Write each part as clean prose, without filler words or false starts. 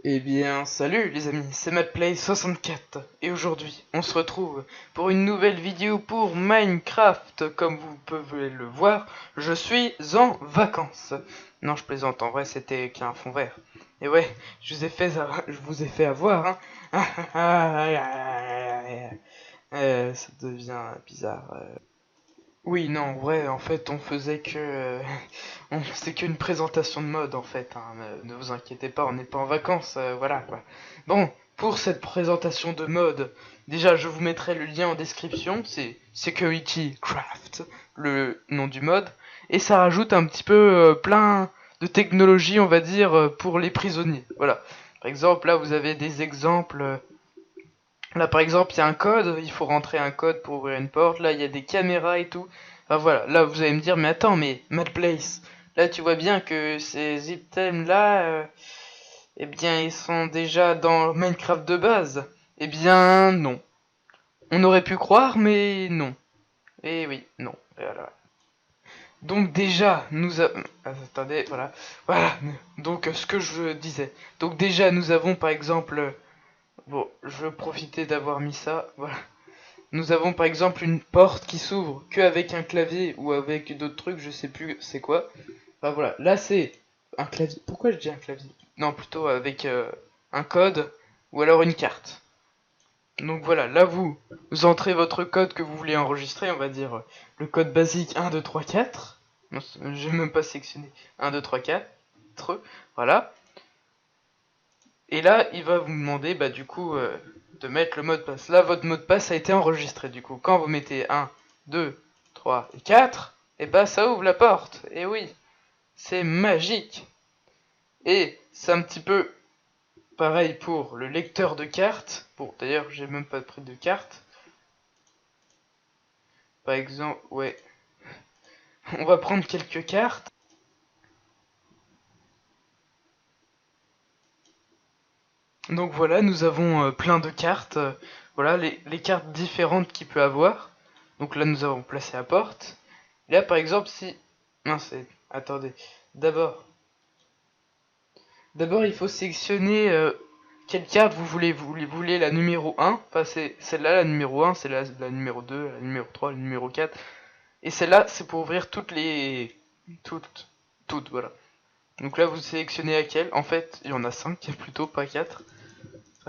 Eh bien, salut les amis, c'est MadPlay64 et aujourd'hui on se retrouve pour une nouvelle vidéo pour Minecraft. Comme vous pouvez le voir, je suis en vacances. Non, je plaisante, en vrai c'était qu'un fond vert. Et ouais, je vous ai fait avoir, hein. Ça devient bizarre. Oui, non, ouais, en fait, on faisait que... c'est qu'une présentation de mode, en fait, hein. Ne vous inquiétez pas, on n'est pas en vacances, voilà, quoi. Bon, pour cette présentation de mode, déjà, je vous mettrai le lien en description, c'est Security Craft, le nom du mode, et ça rajoute un petit peu plein de technologies, on va dire, pour les prisonniers, voilà. Par exemple, là, vous avez des exemples... Là par exemple il y a un code, il faut rentrer un code pour ouvrir une porte, là il y a des caméras et tout. Enfin voilà, là vous allez me dire mais attends mais MadPlace, là tu vois bien que ces items là, eh bien ils sont déjà dans Minecraft de base. Eh bien non. On aurait pu croire mais non. Eh oui, non. Voilà. Donc déjà nous avons... Attendez, voilà. Voilà, donc ce que je disais. Donc déjà nous avons par exemple... Bon, je vais profiter d'avoir mis ça, voilà. Nous avons par exemple une porte qui s'ouvre qu'avec un clavier ou avec d'autres trucs, je sais plus c'est quoi. Enfin voilà, là c'est un clavier. Pourquoi je dis un clavier? Non, plutôt avec un code ou alors une carte. Donc voilà, là vous entrez votre code que vous voulez enregistrer, on va dire le code basique 1, 2, 3, 4. Non, j'ai même pas sélectionné 1, 2, 3, 4. Voilà. Et là, il va vous demander, bah du coup, de mettre le mot de passe. Là, votre mot de passe a été enregistré, du coup. Quand vous mettez 1, 2, 3 et 4, et bah ça ouvre la porte. Et oui, c'est magique. Et c'est un petit peu pareil pour le lecteur de cartes. Bon, d'ailleurs, j'ai même pas pris de carte. Par exemple, ouais. On va prendre quelques cartes. Donc voilà, nous avons plein de cartes. Voilà, les cartes différentes qu'il peut avoir. Donc là, nous avons placé la porte. Là, par exemple, si... Non, c'est... Attendez. D'abord, il faut sélectionner quelle carte vous voulez. Vous voulez la numéro 1. Enfin, c'est celle-là, la numéro 1. C'est la numéro 2, la numéro 3, la numéro 4. Et celle-là, c'est pour ouvrir toutes les... Toutes, voilà. Donc là, vous sélectionnez laquelle. En fait, il y en a 5, plutôt, pas 4.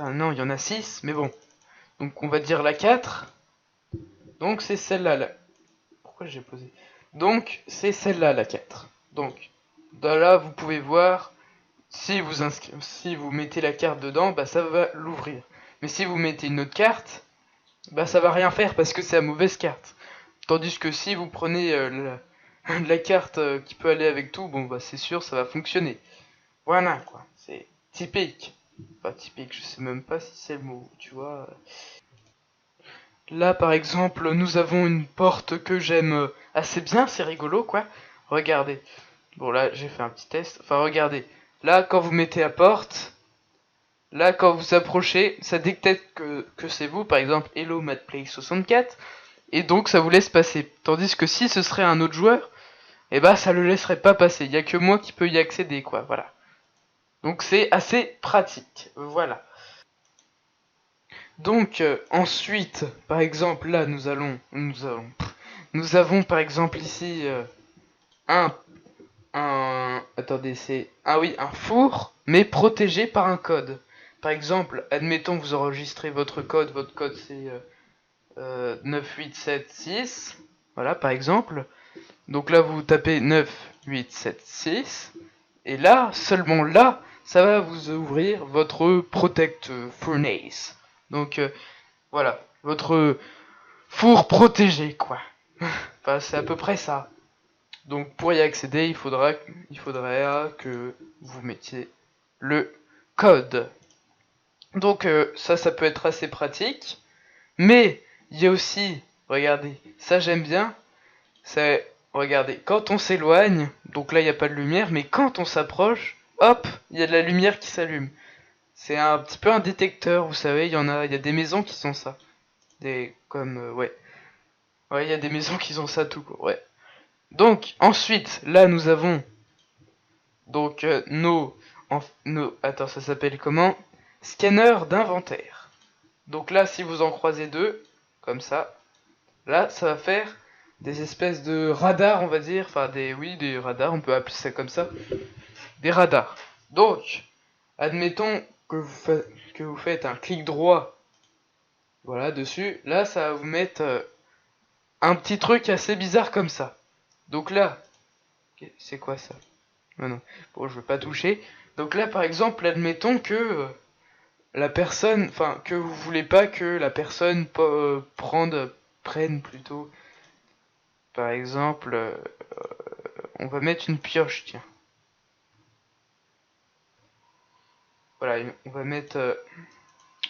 Enfin, non, il y en a 6, mais bon. Donc on va dire la 4. Donc c'est celle-là. Pourquoi j'ai posé? Donc c'est celle-là la 4. Donc de là vous pouvez voir si vous mettez la carte dedans, bah ça va l'ouvrir. Mais si vous mettez une autre carte, bah ça va rien faire parce que c'est la mauvaise carte. Tandis que si vous prenez la carte qui peut aller avec tout, bon bah c'est sûr ça va fonctionner. Voilà quoi, c'est typique. Enfin typique, je sais même pas si c'est le mot, tu vois. Là, par exemple, nous avons une porte que j'aime assez bien, c'est rigolo, quoi. Regardez. Bon, là, j'ai fait un petit test. Enfin, regardez. Là, quand vous mettez la porte, là, quand vous approchez, ça détecte que c'est vous, par exemple, Hello MadPlay64, et donc ça vous laisse passer. Tandis que si ce serait un autre joueur, eh ben, ça le laisserait pas passer. Il y a que moi qui peux y accéder, quoi, voilà. Donc c'est assez pratique, voilà. Donc ensuite, par exemple, là nous avons par exemple ici un attendez c'est ah oui un four mais protégé par un code. Par exemple, admettons vous enregistrez votre code c'est 9876, voilà par exemple. Donc là vous tapez 9876 et là seulement là ça va vous ouvrir votre Protect Furnace. Donc voilà, votre four protégé, quoi. Enfin, c'est à peu près ça. Donc pour y accéder, il faudrait que vous mettiez le code. Donc ça peut être assez pratique. Mais il y a aussi, regardez, ça j'aime bien. C'est, regardez, quand on s'éloigne, donc là il n'y a pas de lumière, mais quand on s'approche, hop, il y a de la lumière qui s'allume. C'est un petit peu un détecteur, vous savez, il y a des maisons qui sont ça. Ouais. Ouais, il y a des maisons qui ont ça tout court, ouais. Donc, ensuite, là, nous avons donc attends, ça s'appelle comment? Scanner d'inventaire. Donc là, si vous en croisez deux, comme ça, là, ça va faire des espèces de radars, on va dire. Enfin, des radars, on peut appeler ça comme ça. Des radars. Donc, admettons que vous faites un clic droit, voilà, dessus. Là, ça va vous mettre un petit truc assez bizarre comme ça. Donc là, c'est quoi ça? Ah non, bon, je veux pas toucher. Donc là, par exemple, admettons que la personne, enfin, que vous voulez pas que la personne prenne plutôt. Par exemple, on va mettre une pioche, tiens. Voilà, on va mettre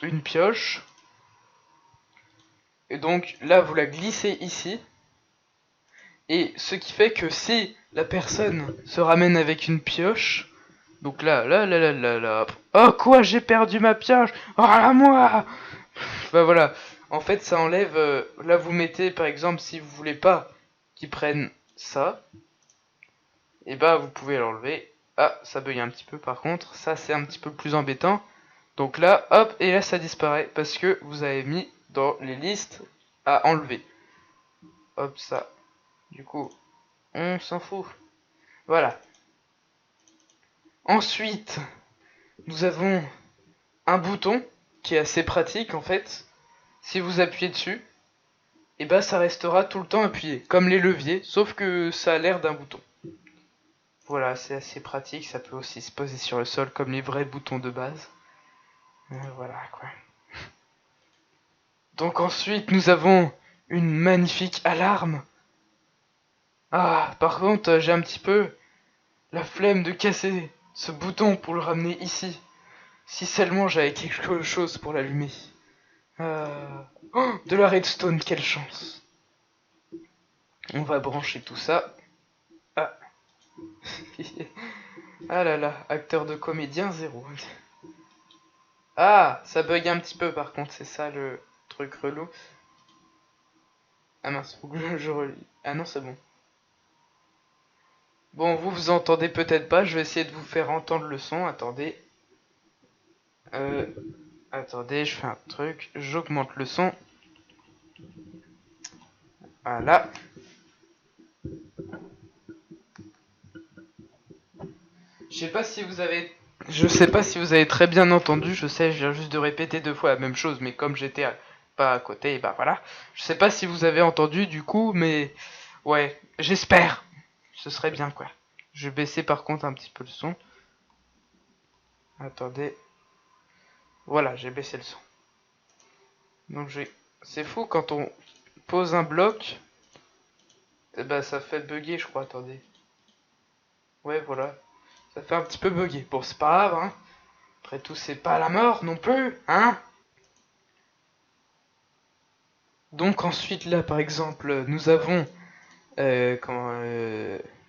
une pioche. Et donc là, vous la glissez ici. Et ce qui fait que si la personne se ramène avec une pioche, donc là. Oh quoi, j'ai perdu ma pioche. Oh à moi. Bah voilà. En fait, ça enlève. Là, vous mettez, par exemple, si vous voulez pas qu'ils prennent ça, et bah vous pouvez l'enlever. Ah, ça bug un petit peu par contre. Ça, c'est un petit peu plus embêtant. Donc là, hop, et là, ça disparaît parce que vous avez mis dans les listes à enlever. Hop, ça. Du coup, on s'en fout. Voilà. Ensuite, nous avons un bouton qui est assez pratique en fait. Si vous appuyez dessus, et bah ça restera tout le temps appuyé, comme les leviers, sauf que ça a l'air d'un bouton. Voilà, c'est assez pratique, ça peut aussi se poser sur le sol comme les vrais boutons de base. Voilà quoi. Donc ensuite, nous avons une magnifique alarme. Ah, par contre, j'ai un petit peu la flemme de casser ce bouton pour le ramener ici. Si seulement j'avais quelque chose pour l'allumer. Oh, de la redstone, quelle chance. On va brancher tout ça. Ah. Ah là là, acteur de comédien 0. Ah, ça bug un petit peu par contre, c'est ça le truc relou. Ah mince, faut que je relis. Ah non, c'est bon. Bon, vous entendez peut-être pas, je vais essayer de vous faire entendre le son. Attendez. Euh, Attendez, je fais un truc, j'augmente le son. Voilà. Je sais pas si vous avez très bien entendu, je sais, je viens juste de répéter deux fois la même chose, mais comme j'étais pas à côté, bah voilà. Je sais pas si vous avez entendu du coup, mais ouais, j'espère. Ce serait bien quoi. Je vais baisser par contre un petit peu le son. Attendez. Voilà, j'ai baissé le son. Donc c'est fou quand on pose un bloc, et bah ça fait bugger je crois, attendez. Ouais, voilà. Ça fait un petit peu bugger. Bon, c'est pas grave, hein. Après tout, c'est pas la mort non plus, hein. Donc ensuite là par exemple nous avons comment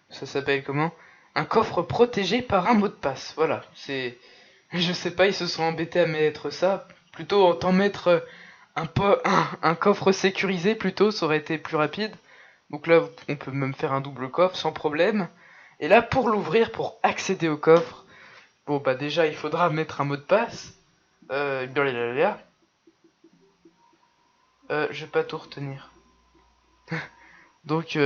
ça s'appelle comment, un coffre protégé par un mot de passe. Voilà, c'est je sais pas, ils se sont embêtés à mettre ça, plutôt autant mettre un coffre sécurisé plutôt, ça aurait été plus rapide. Donc là on peut même faire un double coffre sans problème. Et là pour l'ouvrir, pour accéder au coffre, bon bah déjà il faudra mettre un mot de passe. Blablabla. Je vais pas tout retenir. Donc, si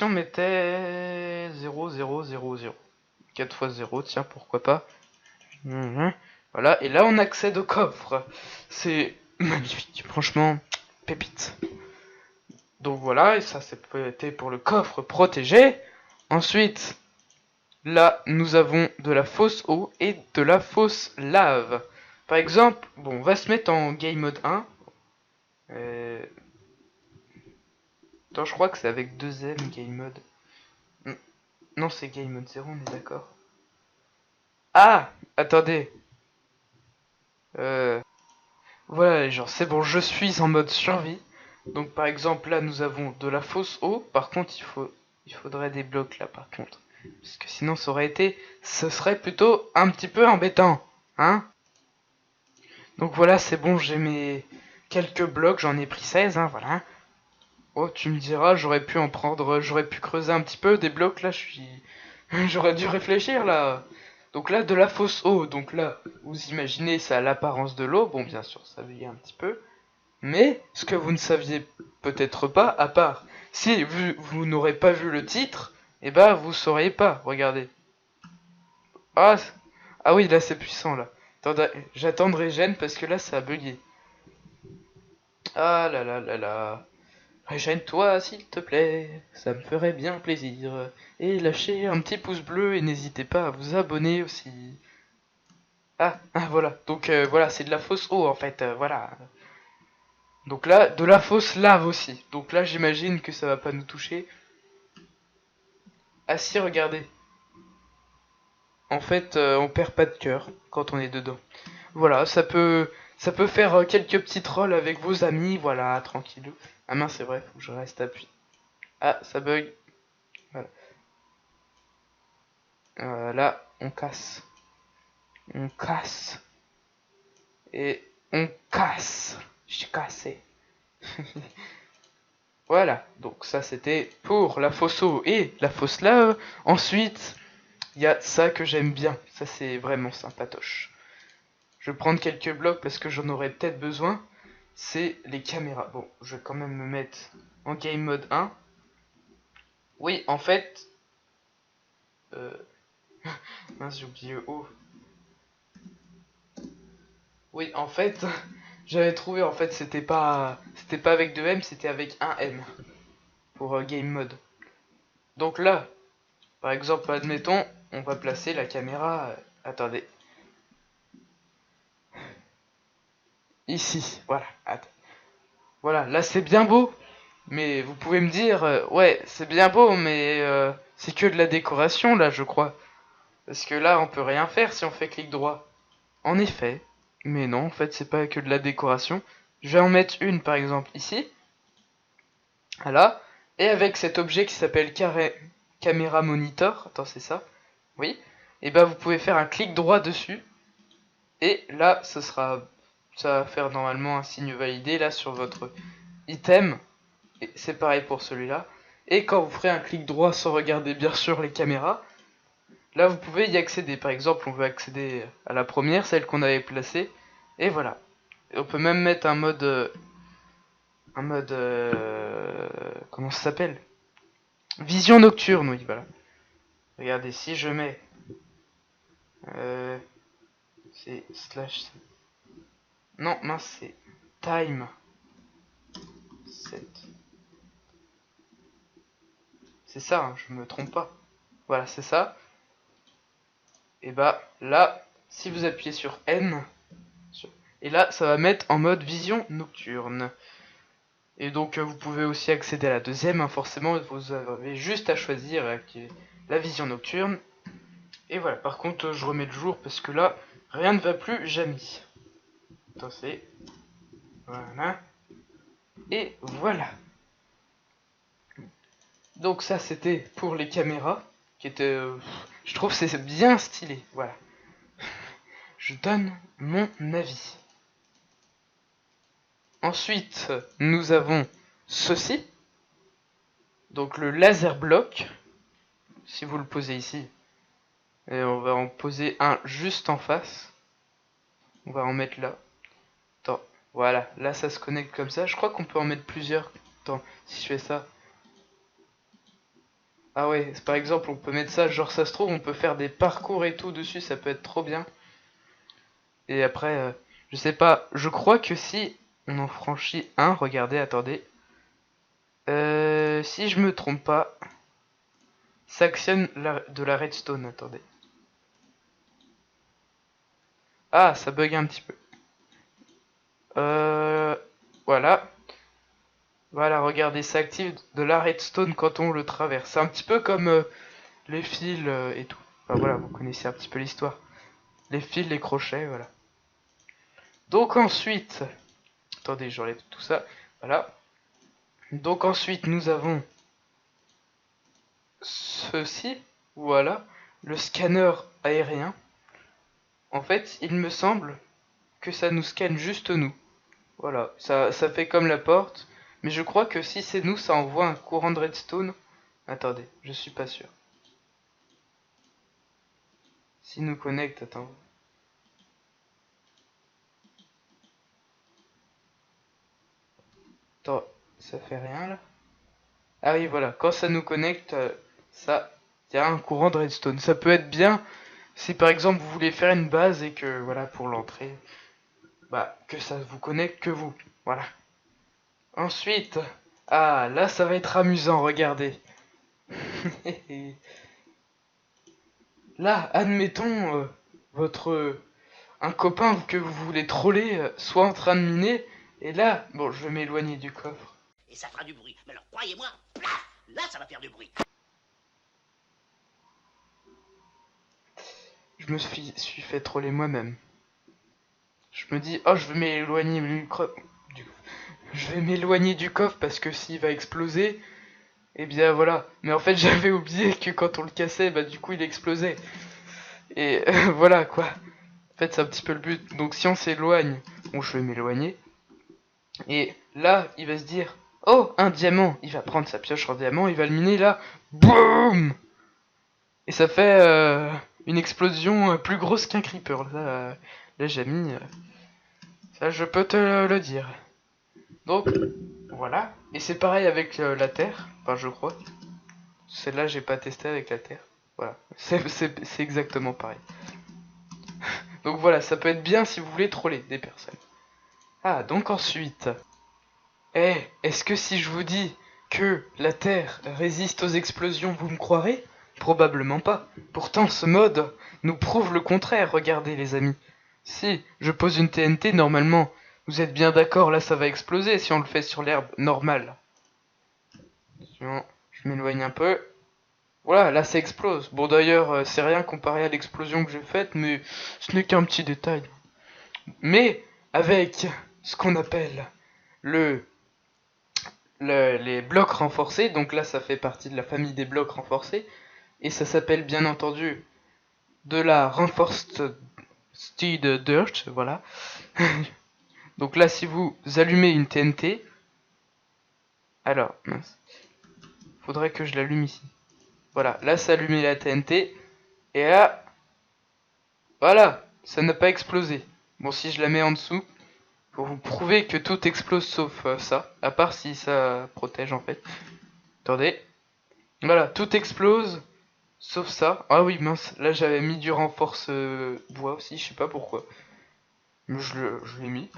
on mettait 0, 0, 0, 0. 4 fois 0, tiens, pourquoi pas. Voilà, et là on accède au coffre. C'est magnifique, franchement, pépite. Donc voilà, et ça c'était pour le coffre protégé. Ensuite, là nous avons de la fausse eau et de la fausse lave. Par exemple, bon, on va se mettre en game mode 1. Attends, je crois que c'est avec 2M game mode. Non, c'est game mode 0, on est d'accord. Ah, attendez. Euh, voilà les gens, c'est bon, je suis en mode survie. Donc par exemple là nous avons de la fausse eau. Par contre il faudrait des blocs là par contre. Parce que sinon ce serait plutôt un petit peu embêtant. Hein. Donc voilà, c'est bon, j'ai mes quelques blocs, j'en ai pris 16, hein, voilà. Oh, tu me diras, j'aurais pu en prendre, j'aurais pu creuser un petit peu des blocs, là, je suis... J'aurais dû réfléchir, là. Donc là, de la fausse eau, donc là, vous imaginez, ça a l'apparence de l'eau, bon, bien sûr, ça veille un petit peu. Mais, ce que vous ne saviez peut-être pas, à part, si vous n'aurez pas vu le titre, eh ben, vous sauriez pas, regardez. Ah, ah oui, là, c'est puissant, là. Attendez, j'attendrai Gêne, parce que là, ça a bugué. Ah là là là là. Régène-toi, s'il te plaît, ça me ferait bien plaisir. Et lâchez un petit pouce bleu et n'hésitez pas à vous abonner aussi. Voilà. Donc voilà, c'est de la fausse eau en fait, voilà. Donc là, de la fausse lave aussi. Donc là, j'imagine que ça va pas nous toucher. Ah si, regardez. En fait, on perd pas de cœur quand on est dedans. Voilà, ça peut faire quelques petits trolls avec vos amis, voilà, tranquillou. Ah mince, c'est vrai, faut que je reste appuyé. Ah, ça bug. Voilà. Là, on casse. On casse. Et on casse. J'ai cassé. Voilà, donc ça c'était pour la fausse eau et la fausse lave. Ensuite, il y a ça que j'aime bien. Ça c'est vraiment sympatoche. Je vais prendre quelques blocs parce que j'en aurai peut-être besoin. C'est les caméras. Bon, je vais quand même me mettre en game mode 1. Oui, en fait... Euh... Mince, j'ai oublié O. Oui, en fait, j'avais trouvé, en fait, c'était pas avec 2M, c'était avec un M pour game mode. Donc là, par exemple, admettons, on va placer la caméra, attendez, ici, voilà. Voilà, là c'est bien beau, mais vous pouvez me dire, ouais, c'est bien beau, mais c'est que de la décoration là, je crois. Parce que là, on peut rien faire si on fait clic droit. En effet, mais non, en fait, c'est pas que de la décoration. Je vais en mettre une, par exemple, ici. Voilà. Et avec cet objet qui s'appelle caméra monitor, attends, c'est ça? Oui. Et ben, vous pouvez faire un clic droit dessus. Et là, ça va faire normalement un signe validé là sur votre item. Et c'est pareil pour celui-là. Et quand vous ferez un clic droit sans regarder bien sûr les caméras, là vous pouvez y accéder. Par exemple, on veut accéder à la première, celle qu'on avait placée. Et voilà. Et on peut même mettre comment ça s'appelle? Vision nocturne, oui, voilà. Regardez, si je mets c'est slash, non, mince, c'est time set. C'est ça, hein, je me trompe pas. Voilà, c'est ça. Et bah là, si vous appuyez sur N, et là, ça va mettre en mode vision nocturne. Et donc, vous pouvez aussi accéder à la deuxième, hein, forcément, vous avez juste à choisir et activer la vision nocturne. Et voilà, par contre, je remets le jour parce que là, rien ne va plus jamais. Attendez, voilà. Et voilà. Donc ça, c'était pour les caméras, qui étaient... je trouve que c'est bien stylé, voilà. Je donne mon avis. Ensuite, nous avons ceci. Donc le laser block. Si vous le posez ici. Et on va en poser un juste en face. On va en mettre là. Attends, voilà. Là, ça se connecte comme ça. Je crois qu'on peut en mettre plusieurs. Attends, si je fais ça. Ah ouais, par exemple, on peut mettre ça. Genre, ça se trouve, on peut faire des parcours et tout dessus. Ça peut être trop bien. Et après, je sais pas. Je crois que si on en franchit un, regardez, attendez. Si je me trompe pas, ça actionne de la redstone. Attendez. Ah, ça bug un petit peu. Voilà. Voilà, regardez, ça active de la redstone quand on le traverse. C'est un petit peu comme les fils et tout. Enfin voilà, vous connaissez un petit peu l'histoire. Les fils, les crochets, voilà. Donc ensuite, attendez, j'enlève tout ça. Voilà. Donc ensuite, nous avons ceci. Voilà. Le scanner aérien. En fait, il me semble que ça nous scanne juste nous. Voilà, ça fait comme la porte. Mais je crois que si c'est nous, ça envoie un courant de redstone. Attendez, je suis pas sûr. Si nous connecte, attends. Attends, ça fait rien là? Ah oui, voilà, quand ça nous connecte, ça, il y a un courant de redstone. Ça peut être bien si par exemple vous voulez faire une base et que, voilà, pour l'entrée, bah, que ça vous connecte que vous. Voilà. Ensuite, ah, là ça va être amusant, regardez. Là, admettons, un copain que vous voulez troller soit en train de miner, et là, bon, je vais m'éloigner du coffre. Et ça fera du bruit. Mais alors, croyez-moi, plaf, là, ça va faire du bruit. Je me suis fait troller moi-même. Je me dis, oh, je vais m'éloigner je vais m'éloigner du coffre parce que s'il va exploser, eh bien voilà. Mais en fait, j'avais oublié que quand on le cassait, bah du coup, il explosait. Et voilà quoi. En fait, c'est un petit peu le but. Donc si on s'éloigne, bon, je vais m'éloigner. Et là, il va se dire, oh, un diamant. Il va prendre sa pioche en diamant, il va le miner là. Boum. Et ça fait une explosion plus grosse qu'un creeper. Là j'ai mis... ça, je peux te le dire. Donc, voilà. Et c'est pareil avec la terre. Enfin, je crois. Celle-là, j'ai pas testé avec la terre. Voilà. C'est exactement pareil. Donc voilà, ça peut être bien si vous voulez troller des personnes. Ah, donc ensuite... Eh, est-ce que si je vous dis que la Terre résiste aux explosions, vous me croirez? Probablement pas. Pourtant, ce mode nous prouve le contraire, regardez les amis. Si je pose une TNT, normalement, vous êtes bien d'accord, là ça va exploser si on le fait sur l'herbe normale. Attention, je m'éloigne un peu. Voilà, là ça explose. Bon d'ailleurs, c'est rien comparé à l'explosion que j'ai faite, mais ce n'est qu'un petit détail. Mais avec ce qu'on appelle le les blocs renforcés, donc là ça fait partie de la famille des blocs renforcés, et ça s'appelle bien entendu de la Reinforced Steel Dirt, voilà. Donc là si vous allumez une TNT, alors, mince, faudrait que je l'allume ici. Voilà, là ça allumé la TNT, et là, voilà, ça n'a pas explosé. Bon, si je la mets en dessous, pour vous prouver que tout explose sauf ça, à part si ça protège en fait. Attendez, voilà, tout explose. Sauf ça. Ah oui, mince. Là, j'avais mis du renforce bois aussi. Je sais pas pourquoi. Mais je l'ai mis.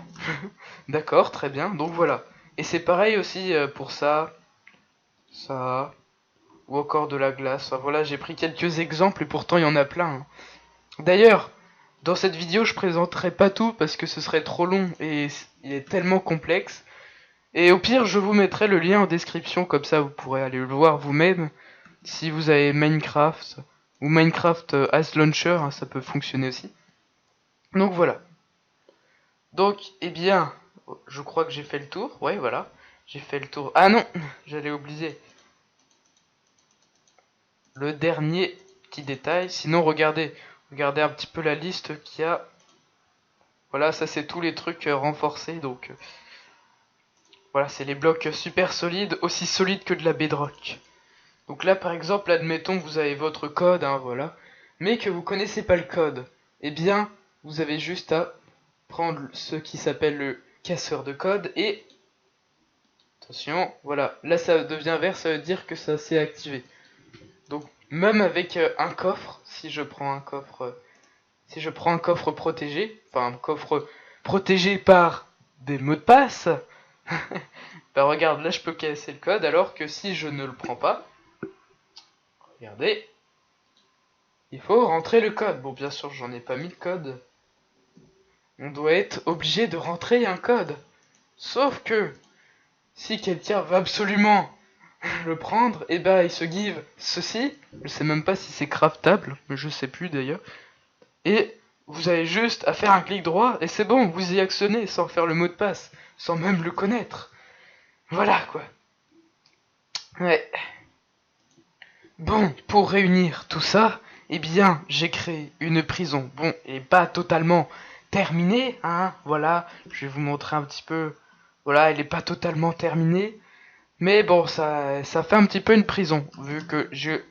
D'accord, très bien. Donc voilà. Et c'est pareil aussi pour ça. Ça. Ou encore de la glace. Enfin, voilà, j'ai pris quelques exemples et pourtant il y en a plein. Hein. D'ailleurs, dans cette vidéo, je présenterai pas tout parce que ce serait trop long et il est tellement complexe. Et au pire, je vous mettrai le lien en description. Comme ça, vous pourrez aller le voir vous-même. Si vous avez Minecraft ou Minecraft as Launcher, hein, ça peut fonctionner aussi. Donc voilà. Donc, eh bien, je crois que j'ai fait le tour. Ouais, voilà. J'ai fait le tour. Ah non, j'allais oublier le dernier petit détail. Sinon, regardez un petit peu la liste qu'il y a. Voilà, ça c'est tous les trucs renforcés. Donc, voilà, c'est les blocs super solides, aussi solides que de la bedrock. Donc là, par exemple, admettons que vous avez votre code, hein, voilà, mais que vous connaissez pas le code. Eh bien, vous avez juste à prendre ce qui s'appelle le casseur de code et... Attention, voilà, là ça devient vert, ça veut dire que ça s'est activé. Donc, même avec un coffre, si je prends un coffre protégé, enfin un coffre protégé par des mots de passe, bah regarde, là je peux casser le code, alors que si je ne le prends pas, regardez, il faut rentrer le code. Bon, bien sûr, j'en ai pas mis le code. On doit être obligé de rentrer un code. Sauf que, si quelqu'un veut absolument le prendre, et ben il se give ceci. Je sais même pas si c'est craftable, mais je sais plus d'ailleurs. Et vous avez juste à faire un clic droit, et c'est bon, vous y actionnez sans faire le mot de passe, sans même le connaître. Voilà quoi. Ouais. Bon, pour réunir tout ça, eh bien, j'ai créé une prison. Bon, et pas totalement terminée, hein, voilà, je vais vous montrer un petit peu, voilà, elle est pas totalement terminée, mais bon, ça fait un petit peu une prison, vu que j'ai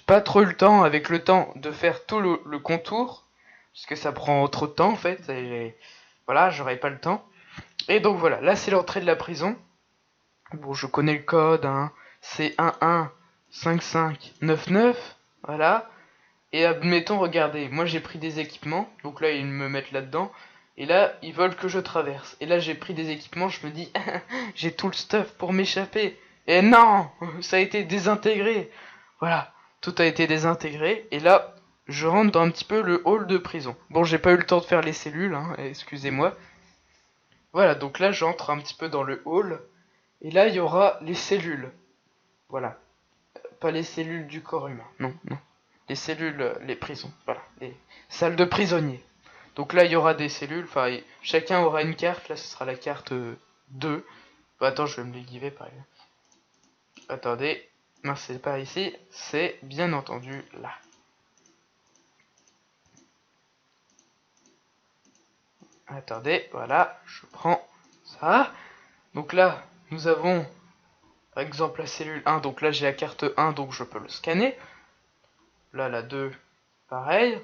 pas trop eu le temps, avec le temps, de faire tout le contour, parce que ça prend trop de temps, en fait, et voilà, j'aurais pas le temps, et donc voilà, là c'est l'entrée de la prison, bon, je connais le code, hein, c'est 115599, voilà, et admettons, regardez, moi j'ai pris des équipements, donc là ils me mettent là-dedans, et là ils veulent que je traverse. Et là j'ai pris des équipements, je me dis, j'ai tout le stuff pour m'échapper. Et non, ça a été désintégré. Voilà, tout a été désintégré, et là je rentre dans un petit peu le hall de prison. Bon, j'ai pas eu le temps de faire les cellules, hein, excusez-moi. Voilà, donc là j'entre un petit peu dans le hall, et là il y aura les cellules. Voilà, pas les cellules du corps humain, non, non. Les cellules, les prisons, voilà, les salles de prisonniers. Donc là, il y aura des cellules, enfin, chacun aura une carte, là, ce sera la carte 2. Bah, attends, je vais me l'éguiver, par exemple. Attendez, non, c'est pas ici, c'est bien entendu là. Attendez, voilà, je prends ça. Donc là, nous avons, par exemple, la cellule 1, donc là, j'ai la carte 1, donc je peux le scanner. Là, la 2, pareil.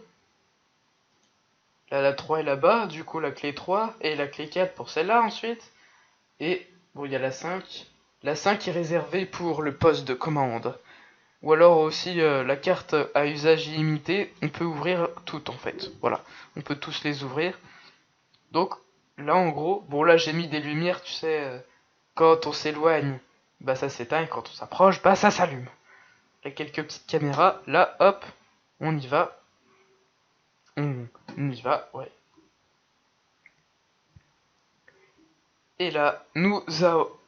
Là, la 3 est là-bas, du coup la clé 3, et la clé 4 pour celle-là ensuite. Et, bon, il y a la 5. La 5 est réservée pour le poste de commande. Ou alors aussi la carte à usage illimité, on peut ouvrir toutes en fait. Voilà, on peut tous les ouvrir. Donc, là en gros, bon là j'ai mis des lumières, tu sais, quand on s'éloigne, bah ça s'éteint, et quand on s'approche, bah ça s'allume. Il y a quelques petites caméras, là hop, on y va. On y va, ouais. Et là,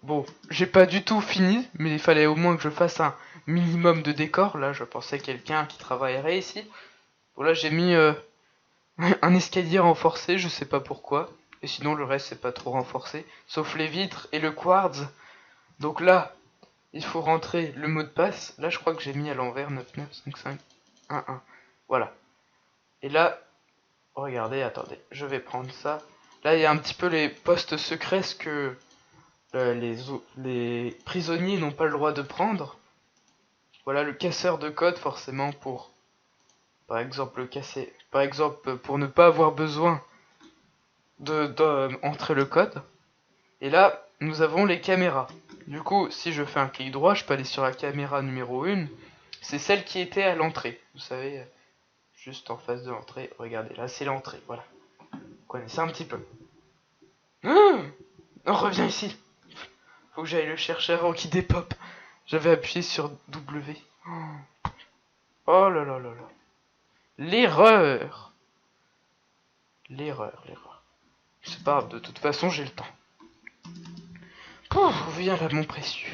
bon, j'ai pas du tout fini, mais il fallait au moins que je fasse un minimum de décor. Là, je pensais quelqu'un qui travaillerait ici. Bon, là, j'ai mis un escalier renforcé, je sais pas pourquoi. Et sinon, le reste, c'est pas trop renforcé. Sauf les vitres et le quartz. Donc là, il faut rentrer le mot de passe. Là, je crois que j'ai mis à l'envers 995511. Voilà. Et là, regardez, attendez, je vais prendre ça. Là, il y a un petit peu les postes secrets que les prisonniers n'ont pas le droit de prendre. Voilà, le casseur de code, forcément, pour, par exemple, casser, par exemple, pour ne pas avoir besoin entrer le code. Et là, nous avons les caméras. Du coup, si je fais un clic droit, je peux aller sur la caméra numéro 1. C'est celle qui était à l'entrée. Vous savez, juste en face de l'entrée. Regardez, là, c'est l'entrée, voilà. Vous connaissez un petit peu. On revient ici. Faut que j'aille le chercher avant qu'il dépop. J'avais appuyé sur W. Oh là là là là. L'erreur. L'erreur. C'est pas grave, de toute façon j'ai le temps. Pouf, viens là mon précieux.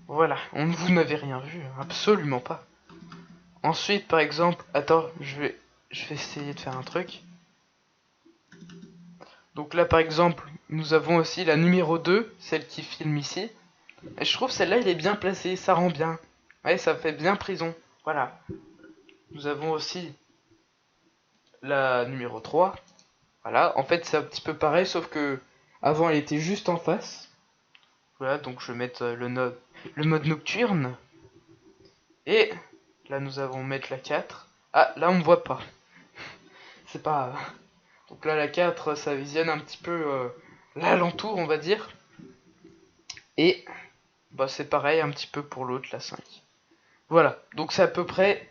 Voilà, vous n'avez rien vu, absolument pas. Ensuite, par exemple, attends, je vais essayer de faire un truc. Donc là, par exemple, nous avons aussi la numéro 2, celle qui filme ici. Et je trouve celle-là, elle est bien placée, ça rend bien. Ouais, ça fait bien prison. Voilà. Nous avons aussi la numéro 3. Voilà, en fait, c'est un petit peu pareil, sauf que avant, elle était juste en face. Voilà, donc je vais mettre le mode nocturne. Et là, nous allons mettre la 4. Ah, là, on ne voit pas. C'est pas... Donc là, la 4, ça visionne un petit peu l'alentour, on va dire. Et bah, c'est pareil un petit peu pour l'autre, la 5. Voilà, donc c'est à peu près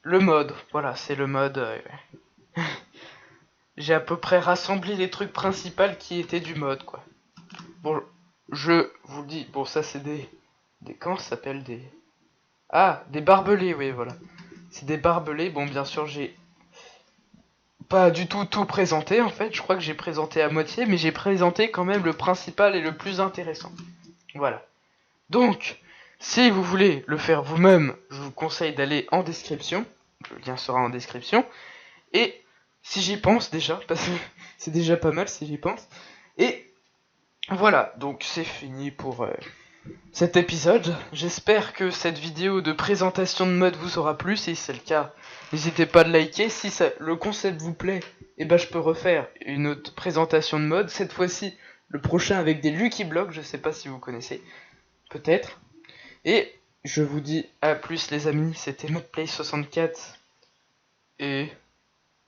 le mode. Voilà, c'est le mode... J'ai à peu près rassemblé les trucs principaux qui étaient du mode, quoi. Bon, je vous le dis, bon, ça c'est des comment ça s'appelle des... Ah, des barbelés, oui, voilà. C'est des barbelés, bon, bien sûr, j'ai pas du tout présenté, en fait. Je crois que j'ai présenté à moitié, mais j'ai présenté quand même le principal et le plus intéressant. Voilà. Donc, si vous voulez le faire vous-même, je vous conseille d'aller en description. Le lien sera en description. Et si j'y pense déjà, parce que c'est déjà pas mal si j'y pense. Et voilà, donc c'est fini pour cet épisode. J'espère que cette vidéo de présentation de mode vous aura plu. Si c'est le cas, n'hésitez pas à liker. Si le concept vous plaît, et ben je peux refaire une autre présentation de mode. Cette fois-ci, le prochain avec des Lucky Blocks. Je sais pas si vous connaissez, peut-être. Et je vous dis à plus les amis. C'était ModPlay64 et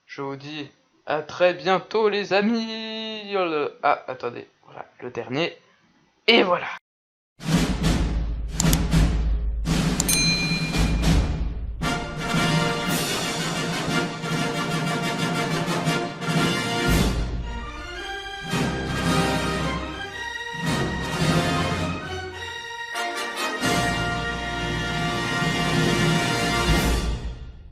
je vous dis à très bientôt les amis. Ah attendez, voilà le dernier. Et voilà.